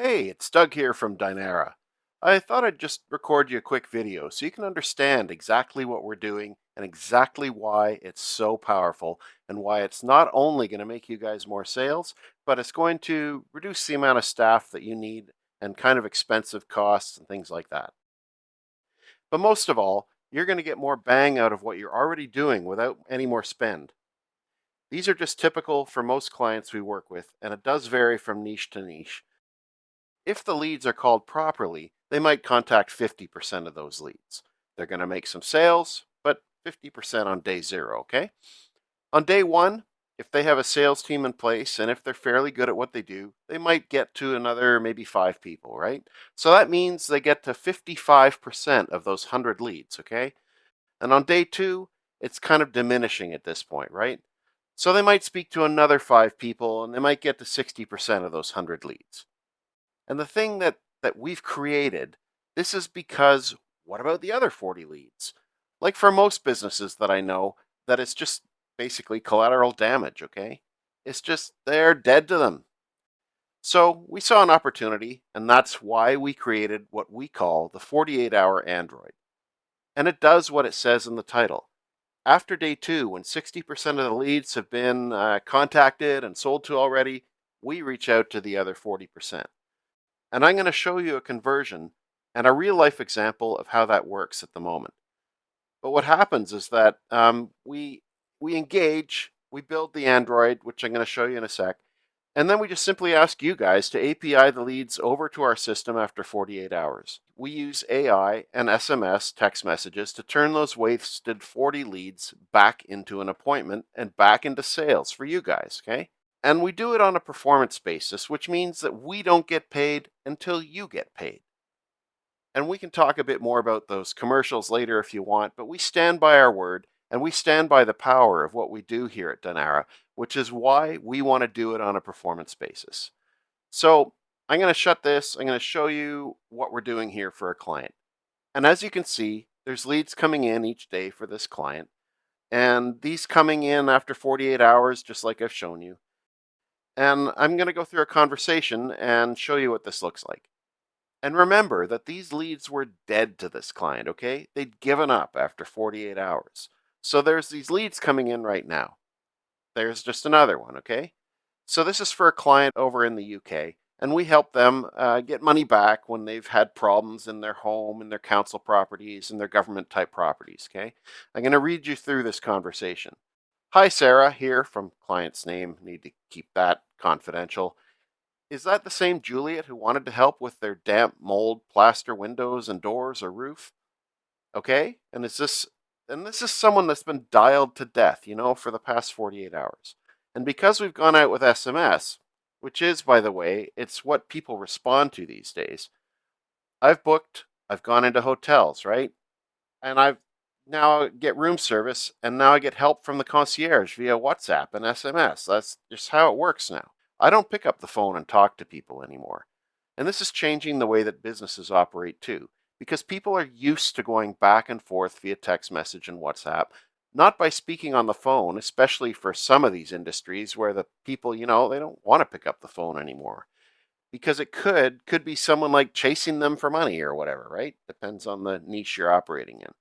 Hey, it's Doug here from Dynara. I thought I'd just record you a quick video so you can understand exactly what we're doing and exactly why it's so powerful and why it's not only going to make you guys more sales, but it's going to reduce the amount of staff that you need and kind of expensive costs and things like that. But most of all, you're going to get more bang out of what you're already doing without any more spend. These are just typical for most clients we work with, and it does vary from niche to niche. If the leads are called properly, they might contact 50% of those leads. They're going to make some sales, but 50% on day zero, okay? On day one, if they have a sales team in place and if they're fairly good at what they do, they might get to another maybe five people, right? So that means they get to 55% of those 100 leads, okay? And on day two, it's kind of diminishing at this point, right? So they might speak to another five people and they might get to 60% of those 100 leads. And the thing that we've created, this is because what about the other 40 leads? Like for most businesses that I know, that it's just basically collateral damage, okay? It's just they're dead to them. So we saw an opportunity, and that's why we created what we call the 48-hour Android. And it does what it says in the title. After day two, when 60% of the leads have been contacted and sold to already, we reach out to the other 40%. And I'm going to show you a conversion and a real life example of how that works at the moment. But what happens is that we engage, we build the Android, which I'm going to show you in a sec, and then we just simply ask you guys to API the leads over to our system after 48 hours. We use AI and SMS text messages to turn those wasted 40 leads back into an appointment and back into sales for you guys, okay? And we do it on a performance basis, which means that we don't get paid until you get paid. And we can talk a bit more about those commercials later if you want, but we stand by our word and we stand by the power of what we do here at Dynara, which is why we want to do it on a performance basis. So I'm going to shut this. I'm going to show you what we're doing here for a client. And as you can see, there's leads coming in each day for this client. And these coming in after 48 hours, just like I've shown you. And I'm going to go through a conversation and show you what this looks like. And remember that these leads were dead to this client, okay? They'd given up after 48 hours. So there's these leads coming in right now. There's just another one, okay? So this is for a client over in the UK, and we help them get money back when they've had problems in their home, in their council properties, and their government type properties, okay? I'm going to read you through this conversation. Hi, Sarah, here from client's name. Need to keep that confidential. Is that the same Juliet who wanted to help with their damp mold, plaster windows and doors or roof? Okay? And this is someone that's been dialed to death, for the past 48 hours. And because we've gone out with SMS, which is, by the way, it's what people respond to these days. I've gone into hotels, right? And I've now get room service, and now I get help from the concierge via WhatsApp and SMS. That's just how it works now. I don't pick up the phone and talk to people anymore. And this is changing the way that businesses operate too, because people are used to going back and forth via text message and WhatsApp, not by speaking on the phone, especially for some of these industries where the people, they don't want to pick up the phone anymore because it could be someone like chasing them for money or whatever, right? Depends on the niche you're operating in.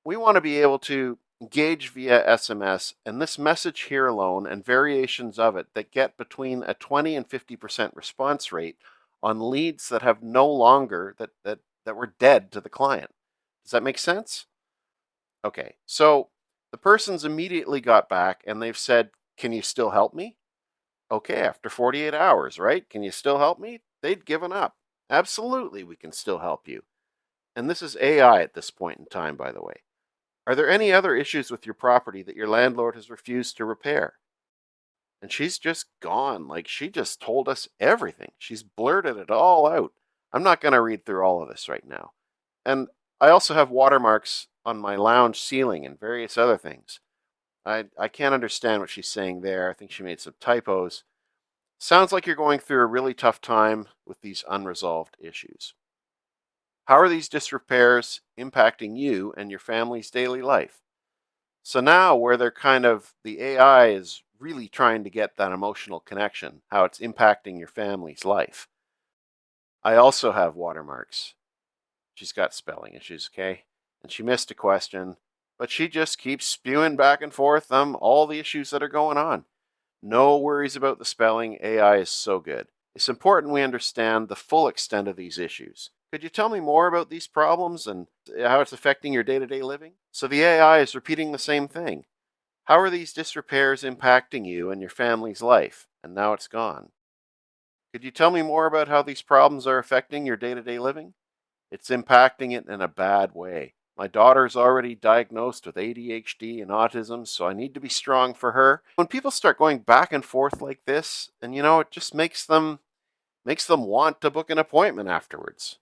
We want to be able to engage via SMS, and this message here alone and variations of it that get between a 20 and 50% response rate on leads that have no longer that were dead to the client. Does that make sense? Okay. So the person's immediately got back and they've said, "Can you still help me?" Okay, after 48 hours, right? Can you still help me? They'd given up. Absolutely, we can still help you. And this is AI at this point in time, by the way. Are there any other issues with your property that your landlord has refused to repair? And she's just gone. Like she just told us everything. She's blurted it all out. I'm not going to read through all of this right now. And I also have watermarks on my lounge ceiling and various other things. I can't understand what she's saying there. I think she made some typos. Sounds like you're going through a really tough time with these unresolved issues. How are these disrepairs impacting you and your family's daily life? So now where they're the AI is really trying to get that emotional connection, how it's impacting your family's life. I also have watermarks. She's got spelling issues, okay? And she missed a question, but she just keeps spewing back and forth all the issues that are going on. No worries about the spelling. AI is so good. It's important we understand the full extent of these issues. Could you tell me more about these problems and how it's affecting your day to day living? So the AI is repeating the same thing. How are these disrepairs impacting you and your family's life? And now it's gone. Could you tell me more about how these problems are affecting your day to day living? It's impacting it in a bad way. My daughter's already diagnosed with ADHD and autism, so I need to be strong for her. When people start going back and forth like this, and it just makes them want to book an appointment afterwards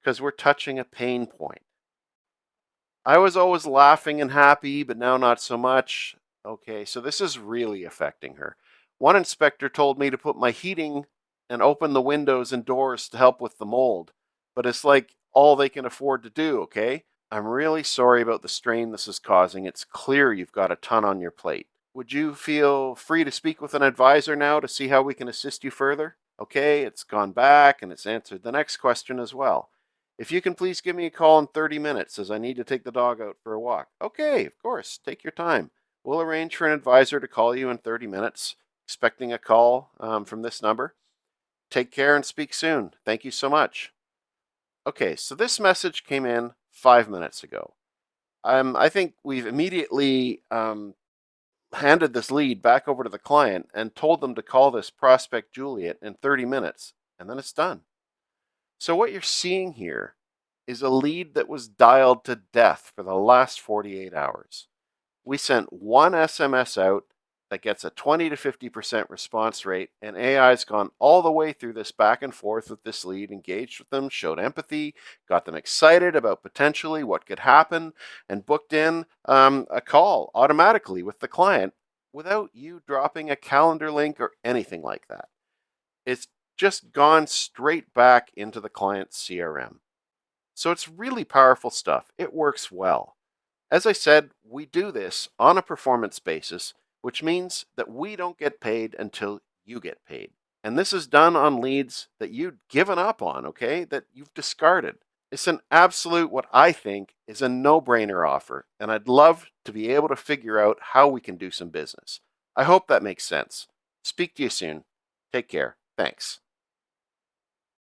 because we're touching a pain point. I was always laughing and happy, but now not so much. Okay, so this is really affecting her. One inspector told me to put my heating and open the windows and doors to help with the mold, but it's like all they can afford to do, okay? I'm really sorry about the strain this is causing. It's clear you've got a ton on your plate. Would you feel free to speak with an advisor now to see how we can assist you further? Okay, it's gone back and it's answered the next question as well. If you can please give me a call in 30 minutes as I need to take the dog out for a walk. Okay, of course, take your time. We'll arrange for an advisor to call you in 30 minutes. Expecting a call from this number. Take care and speak soon. Thank you so much. Okay, so this message came in 5 minutes ago. I think we've immediately handed this lead back over to the client and told them to call this prospect Juliet in 30 minutes, and then it's done. So what you're seeing here is a lead that was dialed to death for the last 48 hours. We sent one SMS out that gets a 20 to 50% response rate, and AI's gone all the way through this back and forth with this lead, engaged with them, showed empathy, got them excited about potentially what could happen, and booked in a call automatically with the client without you dropping a calendar link or anything like that. It's just gone straight back into the client's CRM. So it's really powerful stuff. It works well. As I said, we do this on a performance basis, which means that we don't get paid until you get paid. And this is done on leads that you've given up on, okay, that you've discarded. It's an absolute, what I think is a no brainer offer, and I'd love to be able to figure out how we can do some business. I hope that makes sense. Speak to you soon. Take care. Thanks.